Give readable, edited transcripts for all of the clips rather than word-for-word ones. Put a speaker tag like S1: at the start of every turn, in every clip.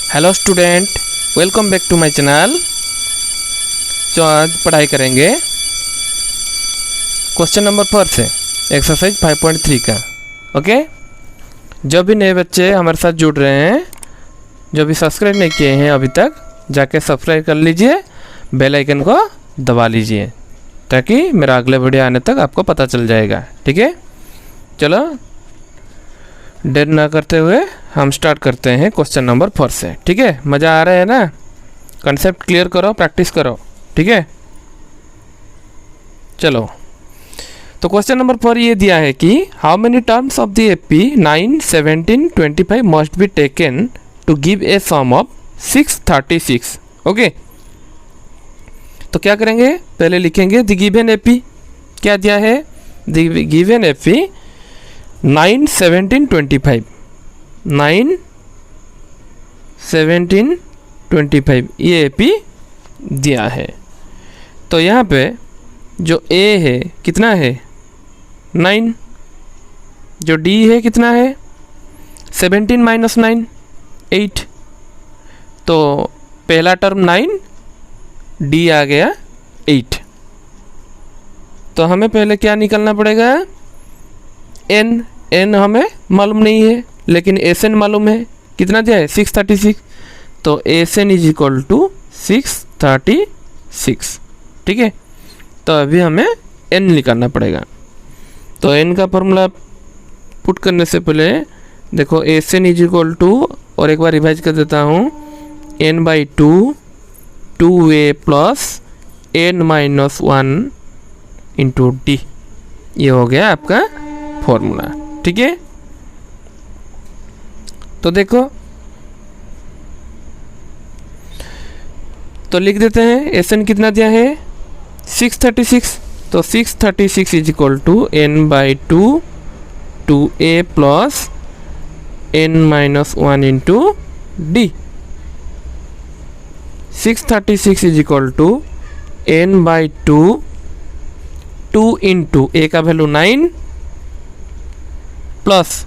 S1: Hello student, welcome back to my channel. तो आज पढ़ाई करेंगे क्वेश्चन नंबर 4 से एक्सरसाइज 5.3 का। ओके, जो भी नए बच्चे हमारे साथ जुड़ रहे हैं, जो भी सब्सक्राइब नहीं किए हैं अभी तक, जाके सब्सक्राइब कर लीजिए, बेल आइकन को दबा लीजिए ताकि मेरा अगले वीडियो आने तक आपको पता चल जाएगा। ठीक है, चलो देर ना करते हुए हम स्टार्ट करते हैं क्वेश्चन नंबर 4 से। ठीक है, मज़ा आ रहा है ना? कंसेप्ट क्लियर करो, प्रैक्टिस करो। ठीक है, चलो। तो क्वेश्चन नंबर 4 ये दिया है कि how many terms of the AP 9, 17, 25 must be taken to give a sum of 636। Okay, तो क्या करेंगे, पहले लिखेंगे द गिवन एपी। क्या दिया है? The given AP 9, 17, 25। 9, 17, 25 ये एपी दिया है। तो यहाँ पे जो ए है कितना है? 9। जो डी है कितना है? 17 माइनस 9 8। तो पहला टर्म 9, डी आ गया 8। तो हमें पहले क्या निकालना पड़ेगा? एन हमें मालूम नहीं है, लेकिन एस एन मालूम है। कितना दिया है? 636। तो S N is equal to 636। ठीक है, तो अभी हमें एन निकालना पड़ेगा। तो एन का फॉर्मूला पुट करने से पहले देखो, S N is equal to, और एक बार रिवाइज कर देता हूँ, N by 2 2a plus N minus 1 into D. ये हो गया आपका फॉर्मूला। ठीक है, तो देखो, तो लिख देते हैं एस एन कितना दिया है? 636। तो 636 is equal to n by 2 2a plus N minus 1 into d. 636 is equal to n by 2 into a का value 9 plus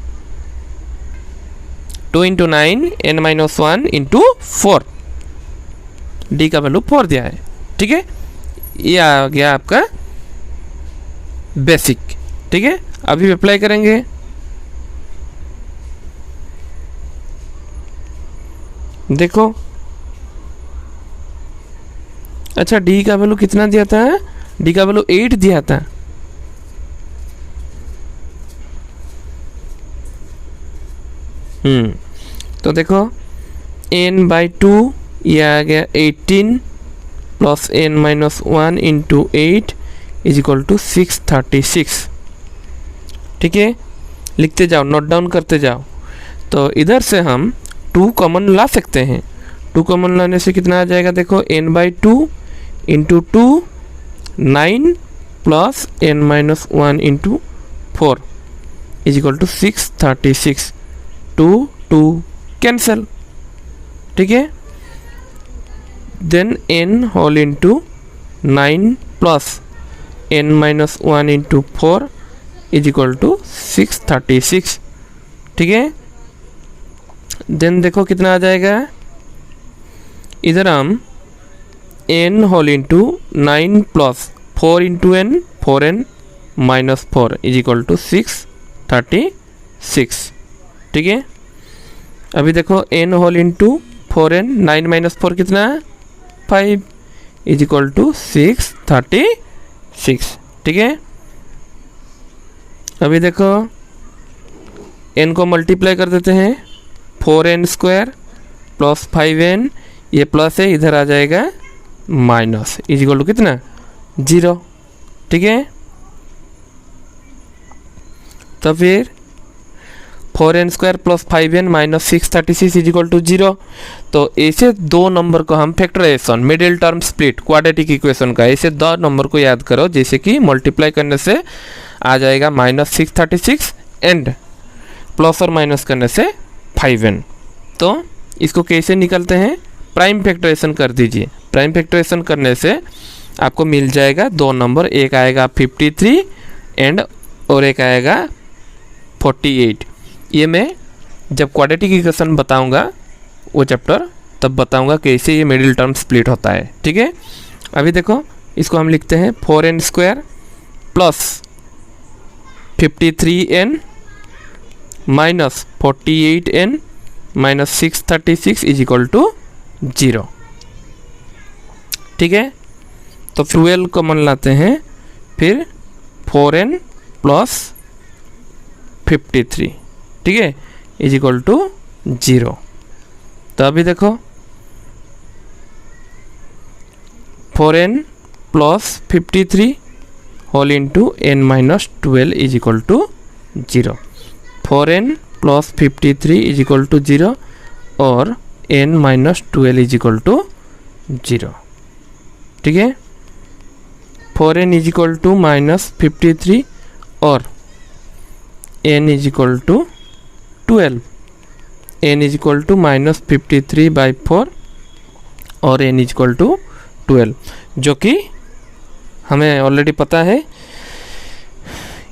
S1: 2 into 9 n minus 1 into 4। D का वैल्यू 4 दिया है। ठीक है, ये आ गया आपका बेसिक। ठीक है, अभी अप्लाई करेंगे। देखो, अच्छा डी का वैल्यू कितना दिया था? डी का वैल्यू 8 दिया था। तो देखो, n बाई 2 ये आ गया 18 plus n minus 1 into 8 is equal to 636। ठीक है, लिखते जाओ, नोट डाउन करते जाओ। तो इधर से हम 2 कॉमन ला सकते हैं। 2 कॉमन लाने से कितना आ जाएगा? देखो, n by 2 into 2 9 plus n minus 1 into 4 is equal to 636। 2 cancel. ठीक है, then n whole into 9 plus n minus 1 into 4 is equal to 636। ठीक है, देन देखो कितना आ जाएगा। इधर हम n whole into 9 plus 4 into n 4n minus 4 is equal to 636। ठीक है, अभी देखो n whole into 4n 9 minus 4 कितना? 5 इज इक्वल टू 636। ठीक है, अभी देखो n को मल्टीप्लाई कर देते हैं। 4n स्क्वायर प्लस 5n, ये प्लस है, इधर आ जाएगा माइनस, इज इक्वल टू कितना? 0। ठीक है, तो फिर 4n square plus 5n minus 636 is equal to 0। तो ऐसे दो नंबर को हम factorisation, middle term split, quadratic equation का ऐसे दो नंबर को याद करो, जैसे कि मल्टीप्लाई करने से आ जाएगा माइनस 636 एंड प्लस और माइनस करने से 5n। तो इसको कैसे निकलते हैं? प्राइम फैक्टराइजेशन कर दीजिए। प्राइम फैक्टराइजेशन करने से आपको मिल जाएगा दो नंबर, एक आएगा 53 एंड और एक आएगा 48। ये मैं जब क्वाड्रेटिक इक्वेशन बताऊंगा वो चैप्टर तब बताऊंगा कैसे ये मिडिल टर्म स्प्लिट होता है, ठीक है। अभी देखो इसको हम लिखते हैं 4n² plus 53n minus 48n minus 636 is equal to 0, ठीक है। तो 12 कॉमन लाते हैं, फिर 4n प्लस 53, ठीक है, इज इक्वल टू 0। तो अभी देखो 4n plus 53 whole into n minus 12 is equal to 0। 4n plus 53 is equal to 0 और n minus 12 is equal to 0, ठीक है। 4n is equal to minus 53 और n is equal to 12, n is equal to minus 53/4 और n is equal to 12, जो कि हमें already पता है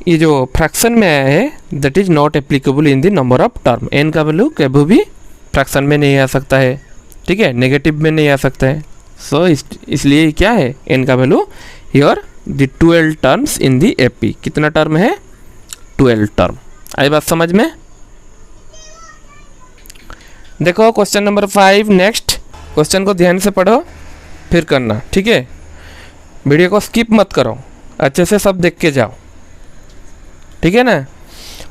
S1: ये जो फ्रैक्शन में आया है that is not applicable in the number of term. n का वैल्यू कभी भी फ्रैक्शन में नहीं आ सकता है, ठीक है, नेगेटिव में नहीं आ सकता है। सो इसलिए क्या है n का value here the 12 terms in the AP. कितना टर्म है? 12 टर्म। आई बात समझ में? देखो क्वेश्चन नंबर 5 नेक्स्ट। क्वेश्चन को ध्यान से पढ़ो फिर करना, ठीक है। वीडियो को स्किप मत करो, अच्छे से सब देख के जाओ, ठीक है ना।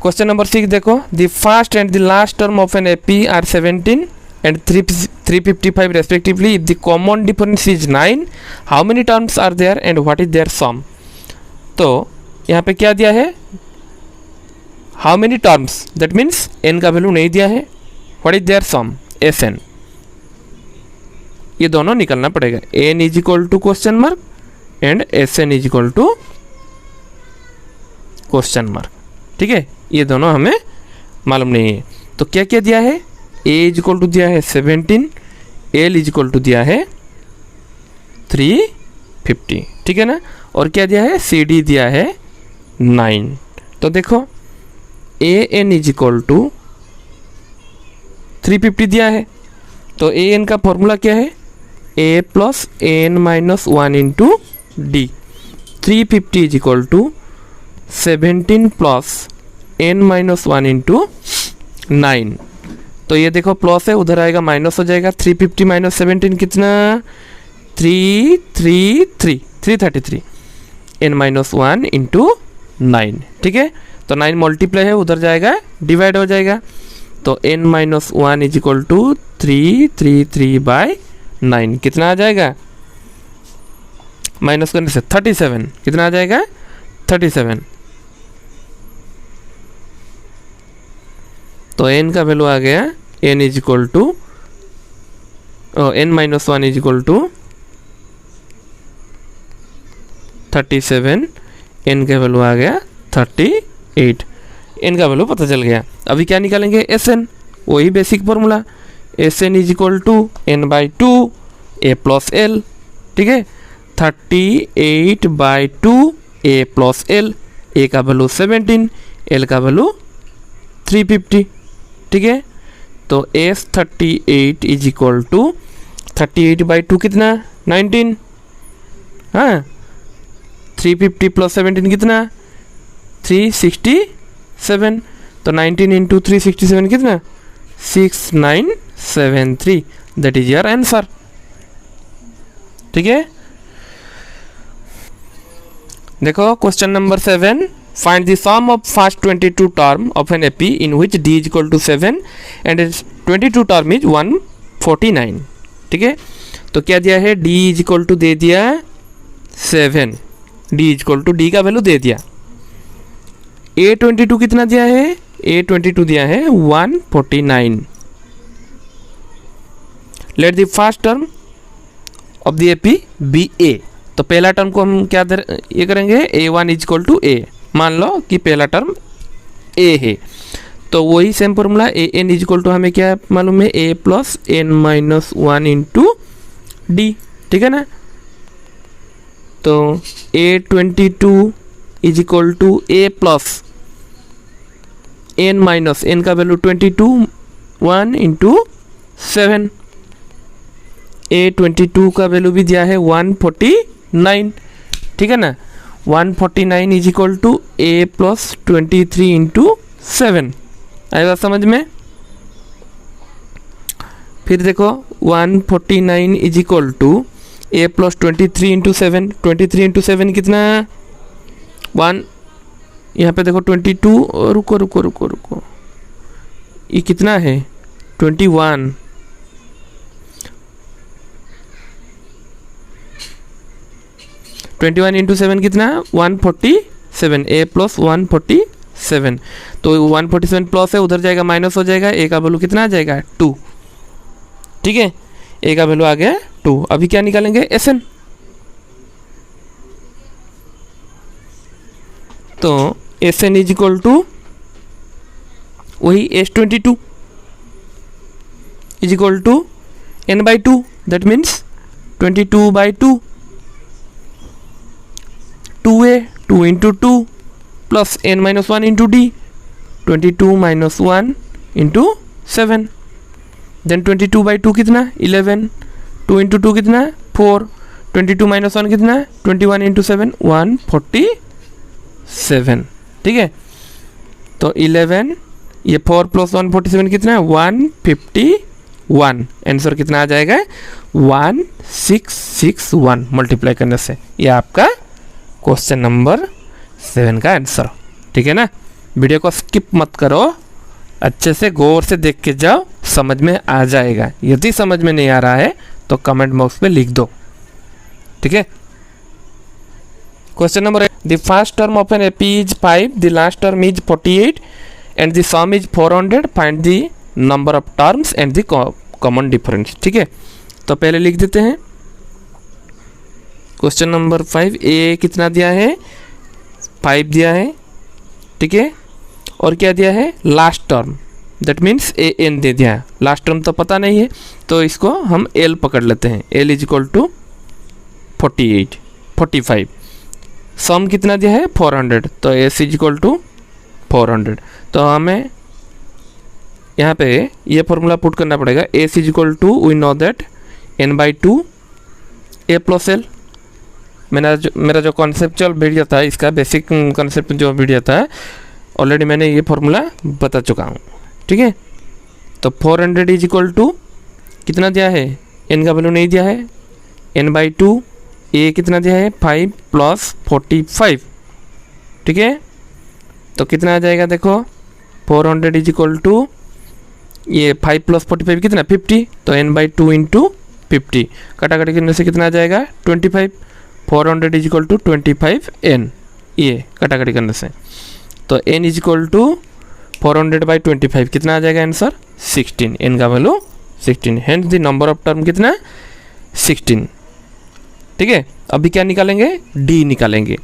S1: क्वेश्चन नंबर 6 देखो, the first and the last term of an AP are 17 and 355 respectively. If the common difference is 9, how many terms are there and what is their sum. तो यहाँ पे क्या दिया है? How many terms, that means n का value नहीं दिया है। What is their sum, Sn। ये दोनों निकलना पड़ेगा, n is equal to question mark and Sn is equal to question mark, ठीक है। ये दोनों हमें मालूम नहीं है। तो क्या क्या दिया है? a इज इक्वल टू दिया है 17, l इज इक्वल टू दिया है 350, ठीक है ना। और क्या दिया है? cd दिया है 9। तो देखो an इज इक्वल टू 350 दिया है, तो an का फॉर्मूला क्या है? a plus n minus 1 into D. 350 is equal to 17 plus n minus 1 into 9। तो ये देखो प्लस है, उधर आएगा माइनस हो जाएगा। 350 माइनस 17 कितना? 333 n माइनस 1 इंटू 9, ठीक है। तो 9 मल्टीप्लाई है, उधर जाएगा डिवाइड हो जाएगा। तो n minus 1 is equal to 333/9 कितना आ जाएगा? माइनस करने से 37, कितना आ जाएगा? 37। तो n का वैल्यू आ गया n is equal to n minus 1 is equal to 37, n का वैल्यू आ गया 38। n का वैल्यू पता चल गया। अभी क्या निकालेंगे? Sn, वही basic formula. Sn is equal to n/2 a plus l, ठीक है। 38/2 a प्लस l, a का वैल्यू 17, l का वैल्यू 350, ठीक है। तो S38 इज इक्वल टू 38/2 कितना? 19, हाँ। 350 प्लस 17 कितना? 367। तो 19 इंटू 367 कितना? 6973। दैट इज योर आंसर, ठीक है। देखो question number 7, find the sum of first 22 term of an AP in which d is equal to 7 and 22 term is 149, ठीक है। तो क्या दिया है? d इज इक्वल टू दे दिया 7, d is equal to d का वैल्यू दे दिया। a22 कितना दिया है? a22 दिया है 149। Let the first term of the AP be a। तो पहला टर्म को हम क्या ये करेंगे? a1 is equal to a। मान लो कि पहला टर्म a है, तो वही same formula an is equal to हमें क्या मालूम है? a plus n minus 1 into D, ठीक है ना। तो a22 is equal to a plus n minus n का वैल्यू 22 1 इंटू 7। A22 का वैल्यू भी दिया है 149, ठीक है ना। 149 is equal to A plus 23 into 7। आएगा समझ में। फिर देखो 149 is equal to A plus 23 into 7। 23 into 7 कितना, 1, यहाँ पे देखो 22, रुको रुको रुको रुको, ये कितना है 21। 21 इंटू 7 कितना, 147। A प्लस 147, तो 147 प्लस है, उधर जाएगा माइनस हो जाएगा, A का वैल्यू कितना आ जाएगा 2, ठीक है। A का वैल्यू आ गया 2। अभी क्या निकालेंगे, SN। तो SN इज इक्वल टू वही S22 is equal to N/2, that means 22/2। 2A 2 into 2 plus N-1 into D, 22 - 1 into 7। Then 22/2 कितना, 11। 2 इंटू 2 कितना, 4। 22 - 1 कितना, 21 इंटू 7, 147, ठीक है। तो 11, ये 4 प्लस 147 कितना है, 151। आंसर कितना आ जाएगा, 1661 मल्टीप्लाई करने से। ये आपका क्वेश्चन नंबर 7 का आंसर, ठीक है ना। वीडियो को स्किप मत करो, अच्छे से गौर से देख के जाओ, समझ में आ जाएगा। यदि समझ में नहीं आ रहा है तो कमेंट बॉक्स में लिख दो, ठीक है। Question number 8, the first term of an AP is 5, the last term is 48 and the sum is 400, find the number of terms and the common difference, ठीक है। तो पहले लिख देते हैं क्वेश्चन नंबर 5। A कितना दिया है, 5 दिया है, ठीक है। और क्या दिया है, last term, that means AN दे दिया है। लास्ट टर्म तो पता नहीं है, तो इसको हम L पकड़ लेते हैं। L is equal to 45। Sum कितना दिया है, 400, तो S इज इक्वल टू 400। तो हमें यहाँ पे ये फॉर्मूला पुट करना पड़ेगा। S is equal to, we know that N/2 A plus L। मेरा जो कॉन्सेप्चुअल वीडियो था, इसका बेसिक कॉन्सेप्ट जो वीडियो था, ऑलरेडी मैंने ये फॉर्मूला बता चुका हूँ, ठीक है। तो 400 इज इक्वल टू कितना दिया है, N का वैल्यू नहीं दिया है, N/2। A कितना दिया है, 5 प्लस 45, ठीक है। तो कितना आ जाएगा, देखो 400 इज इक्वल टू, ये 5 प्लस 45 कितना, 50। तो N/2 इंटू 50, कटाकटी करने से कितना आ जाएगा, 25। 400 इज इक्वल टू 25N, ये कटाकटी करने से। तो N इज इक्वल टू 400/25 कितना आ जाएगा आंसर, 16। N का value 16, hence the number of term कितना, 16, ठीक है। अभी क्या निकालेंगे, D निकालेंगे,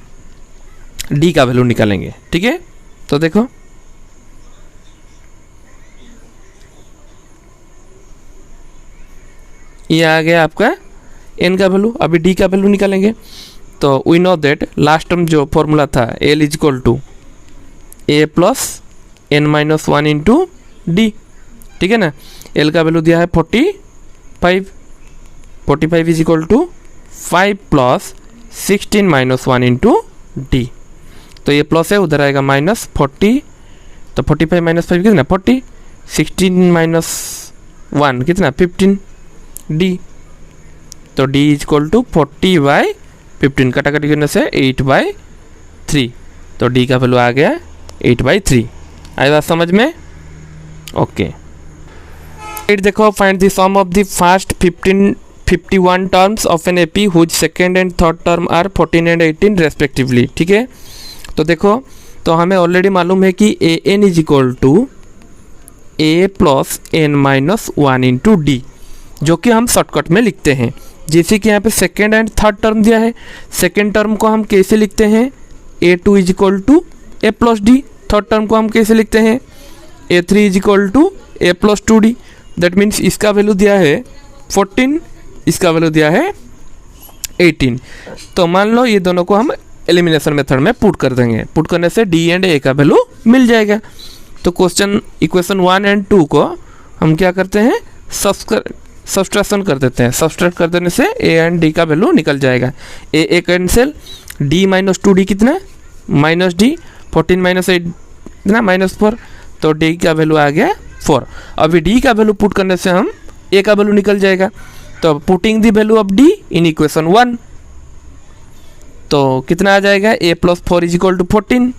S1: D का वैल्यू निकालेंगे, ठीक है। तो देखो ये आ गया आपका N का वैल्यू। अभी D का वैल्यू निकालेंगे। तो we know that last term जो फॉर्मूला था, L is equal to A plus N-1 into D, ठीक है ना। L का वैल्यू दिया है 45। 45 is equal to 5 plus 16 - 1 into D। तो ये प्लस है, उधर आएगा माइनस 40। तो 45 - 5 कितना, 40। 16 - 1 कितना, 15 D। तो D इज इक्वल टू 40/15, कटाकटी करने से 8/3। तो D का वैल्यू आ गया 8/3। आई बात समझ में, ओके। देखो, find the sum of the first 51 terms of an AP whose second and third term are 14 and 18 respectively, ठीक है। तो देखो, तो हमें ऑलरेडी मालूम है कि AN is equal to A plus N-1 into D, जो कि हम शॉर्टकट में लिखते हैं। जैसे कि यहाँ पे सेकेंड एंड थर्ड टर्म दिया है, सेकेंड टर्म को हम कैसे लिखते हैं, A2 is equal to A plus D। Third term को हम कैसे लिखते हैं, A3 is equal to A plus 2D। That means इसका वैल्यू दिया है 14, इसका वैल्यू दिया है 18। तो मान लो ये दोनों को हम एलिमिनेशन मेथड में पुट कर देंगे। पुट करने से D एंड A का वैल्यू मिल जाएगा। तो इक्वेशन 1 एंड 2 को हम क्या करते हैं, सब्सट्रैक्शन कर देते हैं। सब्सट्रैक्ट कर देने से ए एंड डी का वैल्यू निकल जाएगा। ए कैंसिल, डी माइनस 2d कितना माइनस डी, 14 माइनस 8 कितना -4, तो डी का वैल्यू आ गया 4। अभी डी का वैल्यू पुट करने से हम ए का वैल्यू निकल जाएगा। तो putting the value of D in equation 1, तो कितना आ जाएगा a + 4 = 14,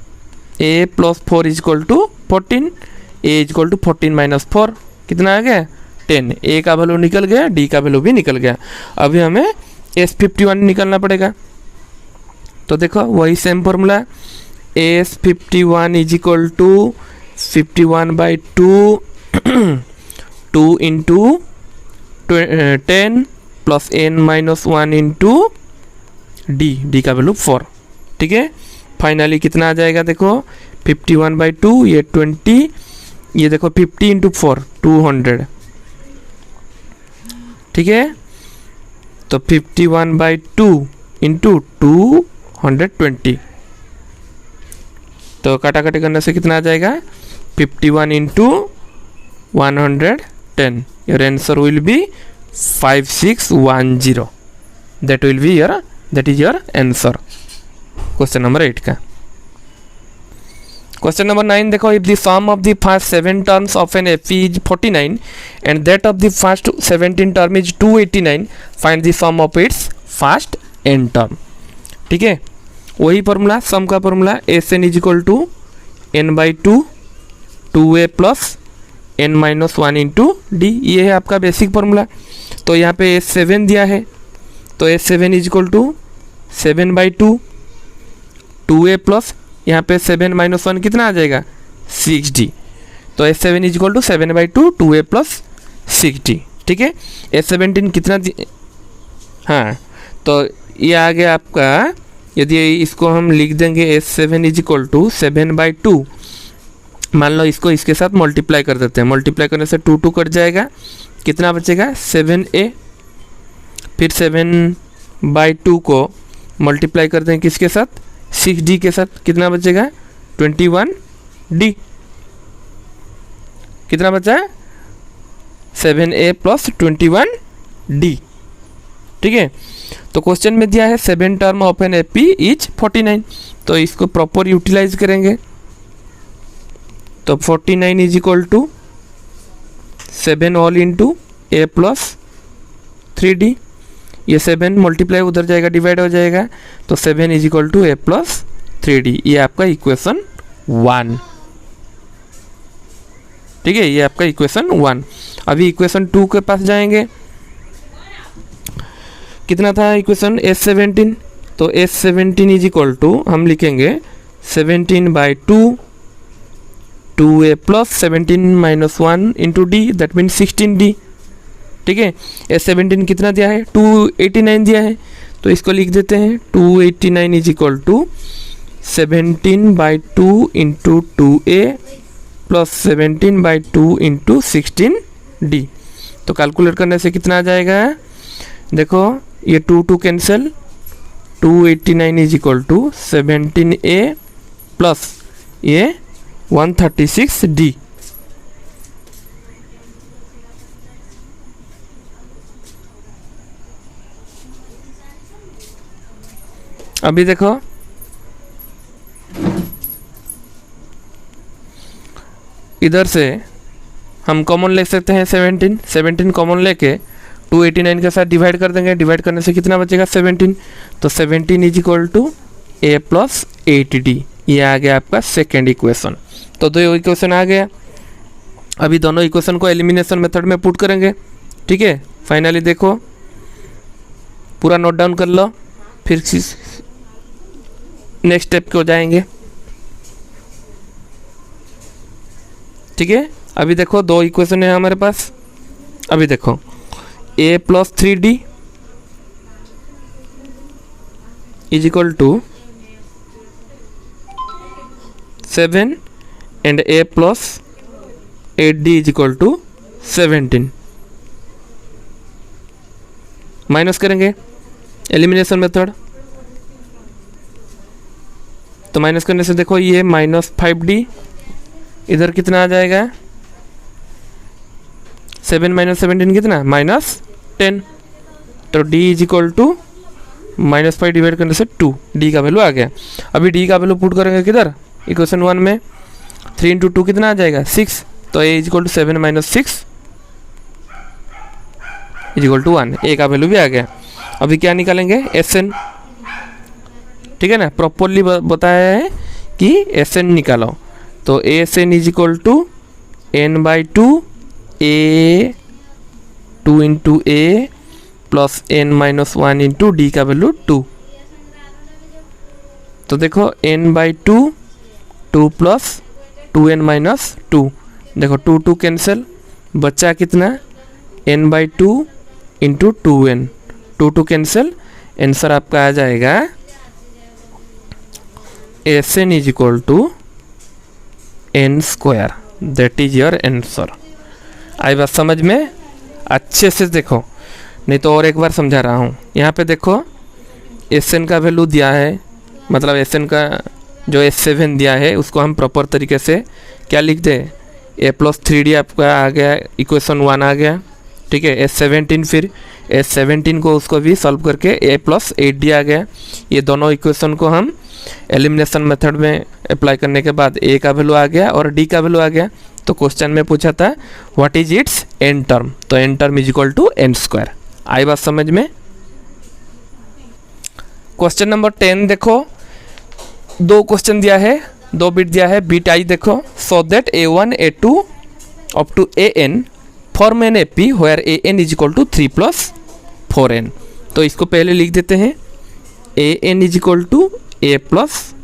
S1: a + 4 = 14, a = 14 - 4 कितना आ गया 10। a का वैल्यू निकल गया, d का वैल्यू भी निकल गया। अभी हमें S51 निकालना पड़ेगा। तो देखो वही same formula, S51 = 51/2 2 × 10 + n - 1 × D का वैल्यू 4। ठीक है, फाइनली कितना आ जाएगा देखो 51/2, ये 20, ये देखो 50 × 4 200। ठीक है, तो 51/2 × 220, तो काटाकाटी करने से कितना आ जाएगा 51 × 110। Your answer will be 5610। That is your answer question number 8 का। क्वेश्चन नंबर 9 देखो, if the sum of the first 7 terms of an F is 49 and that of the first 17 term is 289, find the sum of its first n term. ठीक है, वही formula, सम का formula Sn = n/2 2a + n - 1 × d, ये है आपका basic formula. तो यहाँ पे S7 दिया है, तो S7 = 7/2 2a + यहाँ पे 7 - 1 कितना आ जाएगा 6d, तो S7 = 7/2 2a + 6d। ठीक है, S17 कितना हाँ, तो ये आ गया आपका। यदि इसको हम लिख देंगे S7 = 7/2, मान लो इसको इसके साथ मल्टीप्लाई कर देते हैं, मल्टीप्लाई करने से 2 कट जाएगा, कितना बचेगा 7a, फिर 7/2 को मल्टीप्लाई कर दें किसके साथ 6d के साथ, कितना बचेगा 21d, कितना बचा 7a + 21d। ठीक है, तो क्वेश्चन में दिया है 7 term of an AP is 49, तो इसको प्रॉपर यूटिलाइज करेंगे। तो 49 = 7 ऑल × a + 3d, ये 7 मल्टीप्लाई उधर जाएगा, डिवाइड हो जाएगा, तो 7 = a + 3d, ये आपका इक्वेशन 1। ठीक है, ये आपका इक्वेशन 1। अभी इक्वेशन 2 के पास जाएंगे, कितना था इक्वेशन S17, तो S17 = हम लिखेंगे 17/2 2a + 17 - 1 × d, that mean 16d। ठीक है, S17 कितना दिया है 289 दिया है, तो इसको लिख देते हैं 289 = 17/2 × 2a + 17/2 × 16d। तो कैलकुलेट करने से कितना आ जाएगा देखो, ये 2 कैंसिल, 289 = 17a + ये 136d। अभी देखो इधर से हम कॉमन ले सकते हैं 17 कॉमन लेके 289 के साथ डिवाइड कर देंगे, डिवाइड करने से कितना बचेगा 17, तो 17 = a + 8d, ये आ गया आपका सेकेंड इक्वेशन। तो 2 इक्वेशन आ गया। अभी दोनों इक्वेशन को एलिमिनेशन मेथड में पुट करेंगे। ठीक है, फाइनली देखो पूरा नोट डाउन कर लो, फिर नेक्स्ट स्टेप को जाएंगे। ठीक है, अभी देखो 2 इक्वेशन है हमारे पास। अभी देखो a + 3d = 7 and a + 8d = 17। Minus करेंगे एलिमिनेशन मेथड, तो माइनस करने से देखो ये -5d, इधर कितना आ जाएगा 7 माइनस 17 कितना -10। तो d is equal to -5 divide करने से 2, d का वैल्यू आ गया। अभी d का वैल्यू पुट करेंगे किधर, इक्वेशन 1 में। 3 इंटू 2 कितना आ जाएगा 6। तो a is equal to 7 minus 6 is equal to 1, a का वैल्यू भी आ गया। अभी क्या निकालेंगे Sn, ठीक है ना, प्रॉपरली बताया है कि Sn निकालो। तो Sn is equal to n/2 a 2 into a plus n-1 into D का वैल्यू 2। तो देखो n/2 2 प्लस 2n-2, देखो 2 2 कैंसिल, बच्चा कितना n/2 into 2n, 2 2 cancel, answer आपका आ जाएगा Sn is equal to n²। That is your answer. आई बात समझ में? अच्छे से देखो, नहीं तो और एक बार समझा रहा हूँ। यहाँ पे देखो Sn का वैल्यू दिया है, मतलब Sn का जो S7 दिया है उसको हम प्रॉपर तरीके से क्या लिख दे, a प्लस 3d आपका आ गया, इक्वेशन 1 आ गया, ठीक है। S17 फिर S17 को उसको भी सॉल्व करके a प्लस 8d आ गया। ये दोनों इक्वेशन को हम एलिमिनेशन मेथड में अप्लाई करने के बाद a का वैल्यू आ गया और d का वैल्यू आ गया। तो क्वेश्चन में पूछा था what is its n term, तो n term is equal to n²। आई बात समझ में? क्वेश्चन नंबर 10 देखो, 2 क्वेश्चन दिया है, 2 बिट दिया है, बिट आई देखो, so that a1 a2 up to an form an AP where an is equal to 3 plus 4n। तो इसको पहले लिख देते हैं an is equal to a plus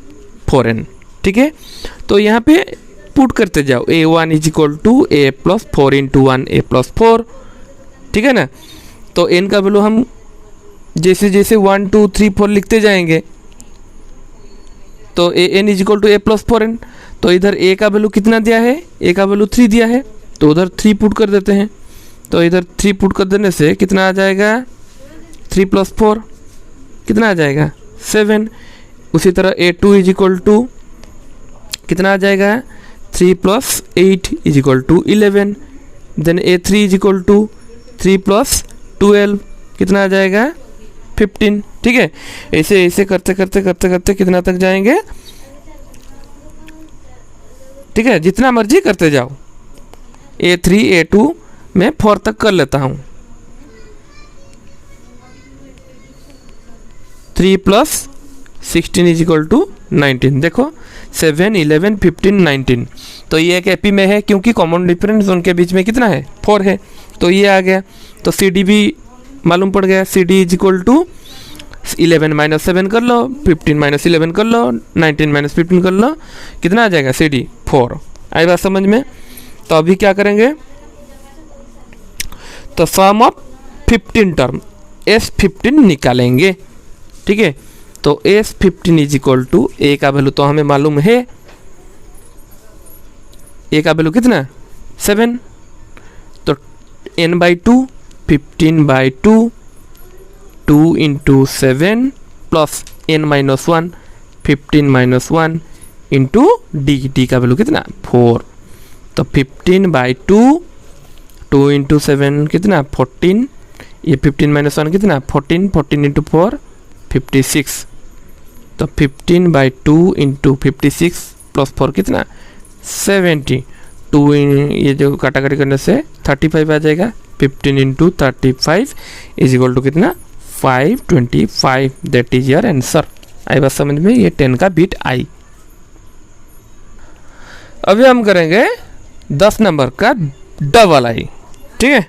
S1: 4n, ठीक है। तो यहाँ पे पुट करते जाओ, a1 is equal to a plus 4 into 1 a plus 4, ठीक है ना। तो n का वैल्यू हम जैसे जैसे 1 2 3 4 लिखते जाएंगे, तो an is equal to a plus 4n। तो इधर a का वैल्यू कितना दिया है, a का वैल्यू 3 दिया है, तो उधर 3 पुट कर देते हैं। तो इधर 3 पुट कर देने से कितना आ जाएगा, 3 प्लस 4 कितना आ जाएगा 7। उसी तरह a2 इज इक्वल टू कितना आ जाएगा 3 plus 8 is equal to 11। Then a3 is equal to 3 plus 12 कितना आ जाएगा 15, ठीक है। ऐसे ऐसे करते करते करते करते कितना तक जाएंगे, ठीक है, जितना मर्जी करते जाओ। a3 a2 मैं 4 तक कर लेता हूँ। 3 प्लस 16 इज इक्वल टू 19, देखो 7 11 15 19। तो ये एक एपी में है क्योंकि कॉमन डिफरेंस उनके बीच में कितना है 4 है, तो ये आ गया। तो सी डी भी मालूम पड़ गया, see D is equal to 11 minus 7 कर लो, 15 माइनस 11 कर लो, 19 माइनस 15 कर लो, कितना आ जाएगा सी डी 4। आई बात समझ में? तो अभी क्या करेंगे, तो सम ऑफ 15 टर्म S15 निकालेंगे, ठीक है। तो S15 इज इक्वल टू ए का वैल्यू तो हमें मालूम है, ए का वैल्यू कितना 7, तो n/2 15/2 2 into 7 plus n-1 15-1 into D का वैल्यू कितना 4। तो 15/2 2 इंटू 7 कितना 14, ये 15-1 कितना 14, 14 इंटू 4 56। तो 15/2 इंटू 56 प्लस 4 कितना 70। 2 ये जो काटाकाटी करने से 35 आ जाएगा। 15 इंटू 35 इज इक्वल टू कितना 525। That is your answer. आई बात समझ में? ये 10 का बिट आई। अभी हम करेंगे 10 नंबर का डबल आई, ठीक है।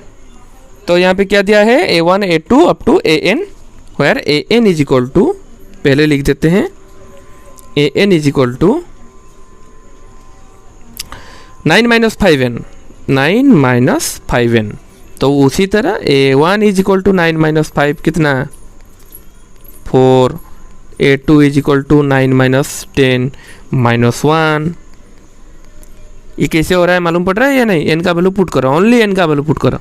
S1: तो यहाँ पे क्या दिया है a1 a2 up to an where an is equal to, पहले लिख देते हैं an is equal to 9 minus 5n, 9 minus 5n। तो उसी तरह a1 is equal to 9 minus 5 कितना 4, a2 is equal to 9 minus 10 minus 1। ये कैसे हो रहा है मालूम पड़ रहा है या नहीं? n का वैल्यू पुट करो, ओनली n का वैल्यू पुट करो।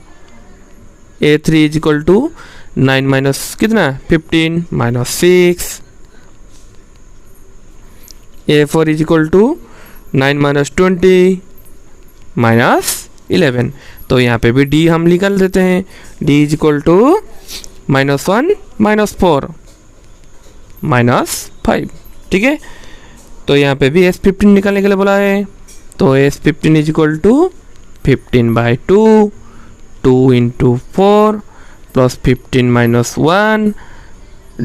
S1: a3 is equal to 9 minus कितना 15 minus 6, a4 is equal to 9 minus 20 minus 11। तो यहाँ पे भी d हम निकाल देते हैं, d इज इक्वल टू -1 -4 -5, ठीक है। तो यहाँ पे भी S15 निकालने के लिए बोला है, तो S15 is equal to 15/2, 2 × 4 plus 15 - 1,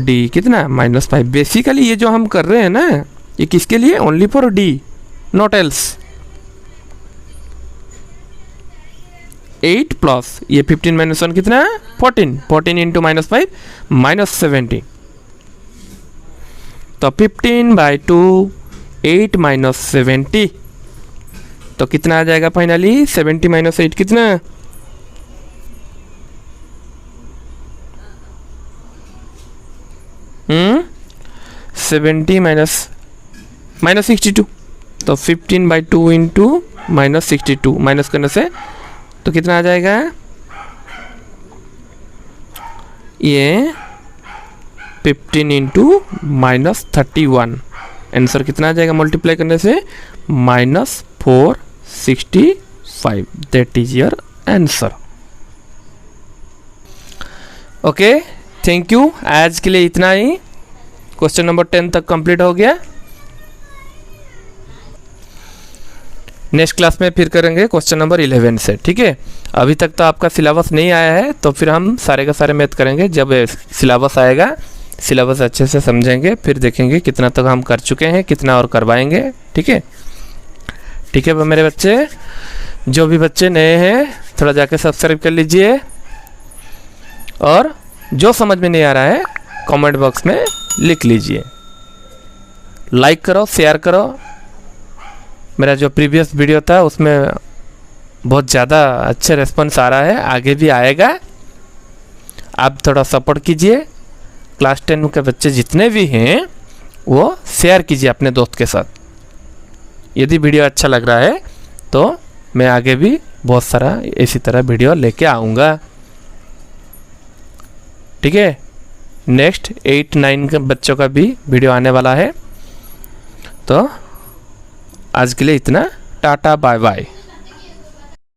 S1: d कितना -5। बेसिकली ये जो हम कर रहे हैं ना, ये किसके लिए, only for d, not else. 8 plus ये 15 - 1 कितना है, 14, 14 × -5 -70। तो 15/2, 8 - 70, तो कितना आ जाएगा फाइनली, 70 - 8 कितना, हम्म 70 - 62। तो 15/2 × -62 माइनस करने से तो कितना आ जाएगा, ये 15 × -31, आंसर कितना आ जाएगा मल्टीप्लाई करने से, -465। That is your answer. Okay, thank you. आज के लिए इतना ही। क्वेश्चन नंबर 10 तक कंप्लीट हो गया। नेक्स्ट क्लास में फिर करेंगे क्वेश्चन नंबर 11 से, ठीक है। अभी तक तो आपका सिलेबस नहीं आया है, तो फिर हम सारे का सारे मैथ करेंगे। जब सिलेबस आएगा, सिलेबस अच्छे से समझेंगे, फिर देखेंगे कितना तक हम कर चुके हैं, कितना और करवाएंगे, ठीक है। ठीक है मेरे बच्चे, जो भी बच्चे नए हैं थोड़ा जाके सब्सक्राइब कर लीजिए, और जो समझ में नहीं आ रहा है कमेंट बॉक्स में लिख लीजिए। लाइक करो, शेयर करो। मेरा जो प्रीवियस वीडियो था उसमें बहुत ज़्यादा अच्छे रेस्पॉन्स आ रहा है, आगे भी आएगा। आप थोड़ा सपोर्ट कीजिए। क्लास 10 के बच्चे जितने भी हैं वो शेयर कीजिए अपने दोस्त के साथ। यदि वीडियो अच्छा लग रहा है तो मैं आगे भी बहुत सारा इसी तरह वीडियो लेके आऊँगा, ठीक है। नेक्स्ट 8-9 के बच्चों का भी वीडियो आने वाला है। तो आज के लिए इतना, टाटा बाय बाय।